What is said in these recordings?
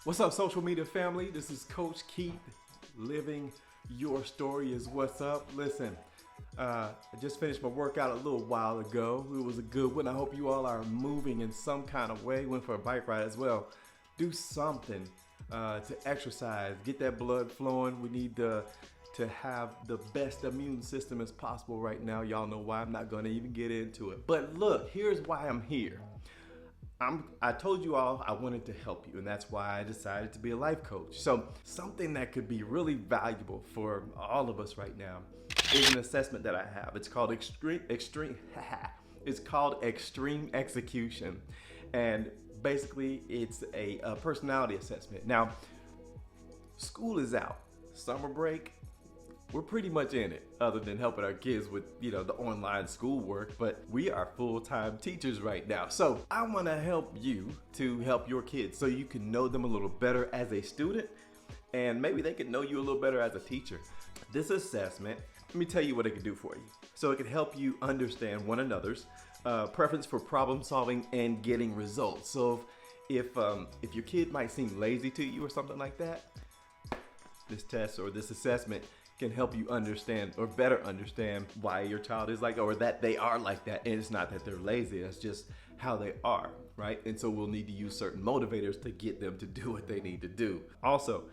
What's up, social media family? This is Coach Keith. Living your story is what's up. Listen, I just finished my workout a little while ago. It was a good one. I hope you all are moving in some kind of way. Went for a bike ride as well. Do something to exercise. Get that blood flowing. We need to have the best immune system as possible right now. Y'all know why. I'm not going to even get into it. But look, here's why I'm here. I told you all I wanted to help you, and that's why I decided to be a life coach. So something that could be really valuable for all of us right now is an assessment that I have. It's called it's called Extreme Execution, and basically it's a personality assessment. Now, school is out, summer break. We're pretty much in it, other than helping our kids with, the online schoolwork, but we are full-time teachers right now. So I wanna help you to help your kids so you can know them a little better as a student, and maybe they can know you a little better as a teacher. This assessment, let me tell you what it can do for you. So it can help you understand one another's preference for problem solving and getting results. So if your kid might seem lazy to you or something like that, this test or this assessment can help you understand or better understand why your child is like, or that they are like that. And it's not that they're lazy, it's just how they are, right? And so we'll need to use certain motivators to get them to do what they need to do. Also,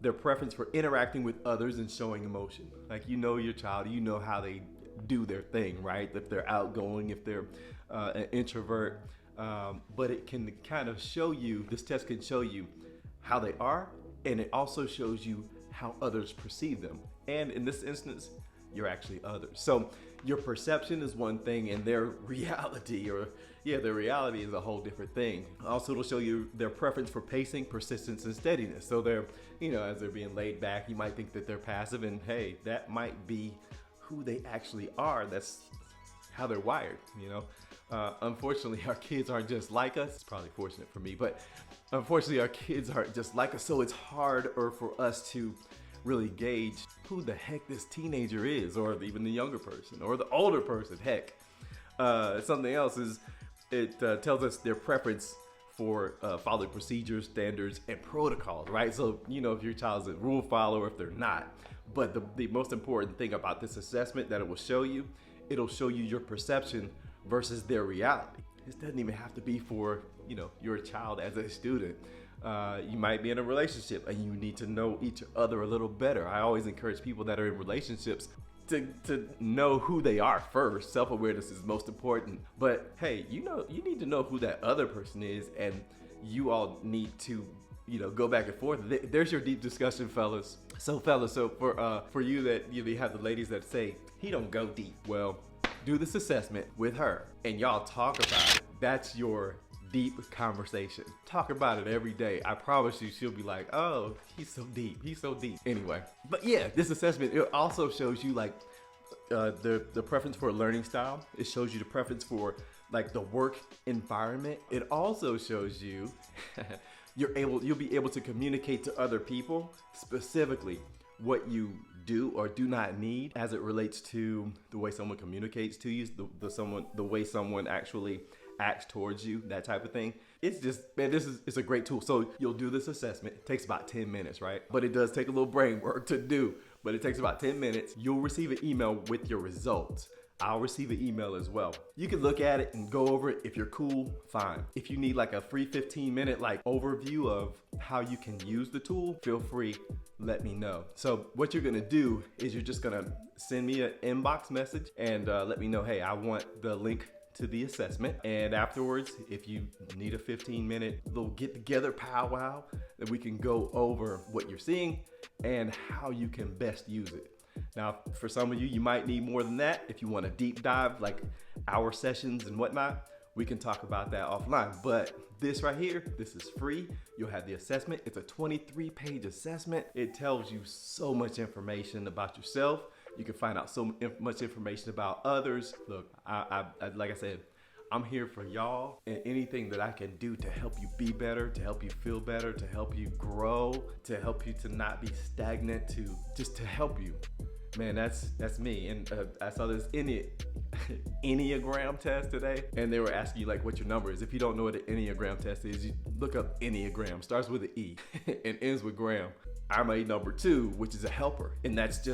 their preference for interacting with others and showing emotion. Like, your child, how they do their thing, right? If they're outgoing, if they're an introvert, but it can kind of show you, this test can show you how they are, and it also shows you how others perceive them. And in this instance, you're actually others. So your perception is one thing, and their reality, their reality is a whole different thing. Also, it'll show you their preference for pacing, persistence, and steadiness. So they're, as they're being laid back, you might think that they're passive, and hey, that might be who they actually are. That's how they're wired, Unfortunately, our kids aren't just like us. It's probably fortunate for me, but unfortunately, our kids aren't just like us. So it's harder for us to really gauge who the heck this teenager is, or even the younger person, or the older person, heck. Something else is, it tells us their preference for following procedures, standards, and protocols, right? So, if your child's a rule follower, if they're not. But the most important thing about this assessment that it will show you, it'll show you your perception versus their reality. This doesn't even have to be for, your child as a student. You might be in a relationship and you need to know each other a little better. I always encourage people that are in relationships to know who they are first. Self-awareness is most important. But hey, you need to know who that other person is, and you all need to go back and forth. There's your deep discussion, fellas. So for you that you have the ladies that say he don't go deep, well, do this assessment with her and y'all talk about it. That's your deep conversation. Talk about it every day. I promise you, she'll be like, oh, he's so deep. Anyway, but yeah, this assessment, it also shows you like the preference for a learning style. It shows you the preference for like the work environment. It also shows you you'll be able to communicate to other people specifically what you do or do not need as it relates to the way someone communicates to you, the way someone actually acts towards you, that type of thing. It's just, man, it's a great tool. So you'll do this assessment. It takes about 10 minutes, right? But it does take a little brain work to do, but it takes about 10 minutes. You'll receive an email with your results. I'll receive an email as well. You can look at it and go over it. If you're cool, fine. If you need like a free 15-minute overview of how you can use the tool, feel free, let me know. So what you're gonna do is you're just gonna send me an inbox message and let me know, hey, I want the link to the assessment. And afterwards, if you need a 15-minute little get together powwow, then we can go over what you're seeing and how you can best use it. Now, for some of you, you might need more than that. If you want a deep dive, like our sessions and whatnot, we can talk about that offline. But this right here, this is free. You'll have the assessment. It's a 23-page assessment. It tells you so much information about yourself. You can find out so much information about others. Look, I like I said, I'm here for y'all, and anything that I can do to help you be better, to help you feel better, to help you grow, to help you to not be stagnant, to just to help you. Man, that's me. And I saw this Enneagram test today, and they were asking you like what your number is. If you don't know what an Enneagram test is, you look up Enneagram. Starts with an E and ends with gram. I'm a number 2, which is a helper, and that's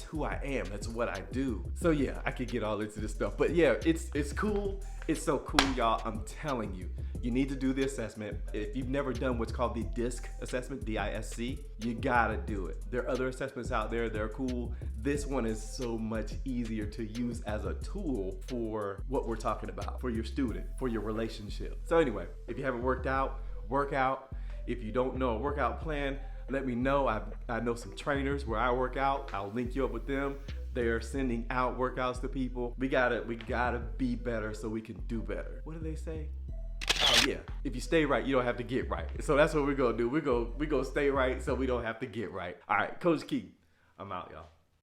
who I am. That's what I do. So yeah, I could get all into this stuff, but yeah, it's cool. It's so cool, y'all. I'm telling you, you need to do the assessment. If you've never done what's called the d.i.s.c assessment, D.I.S.C, you gotta do it. There are other assessments out there. They're cool. This one is so much easier to use as a tool for what we're talking about, for your student, for your relationship. So anyway, if you haven't worked out, work out. If you don't know a workout plan, let me know. I know some trainers where I work out. I'll link you up with them. They're sending out workouts to people. We gotta be better so we can do better. What do they say? Oh yeah, if you stay right, you don't have to get right. So that's what we're gonna do. We're gonna stay right so we don't have to get right. All right, Coach Keith, I'm out, y'all.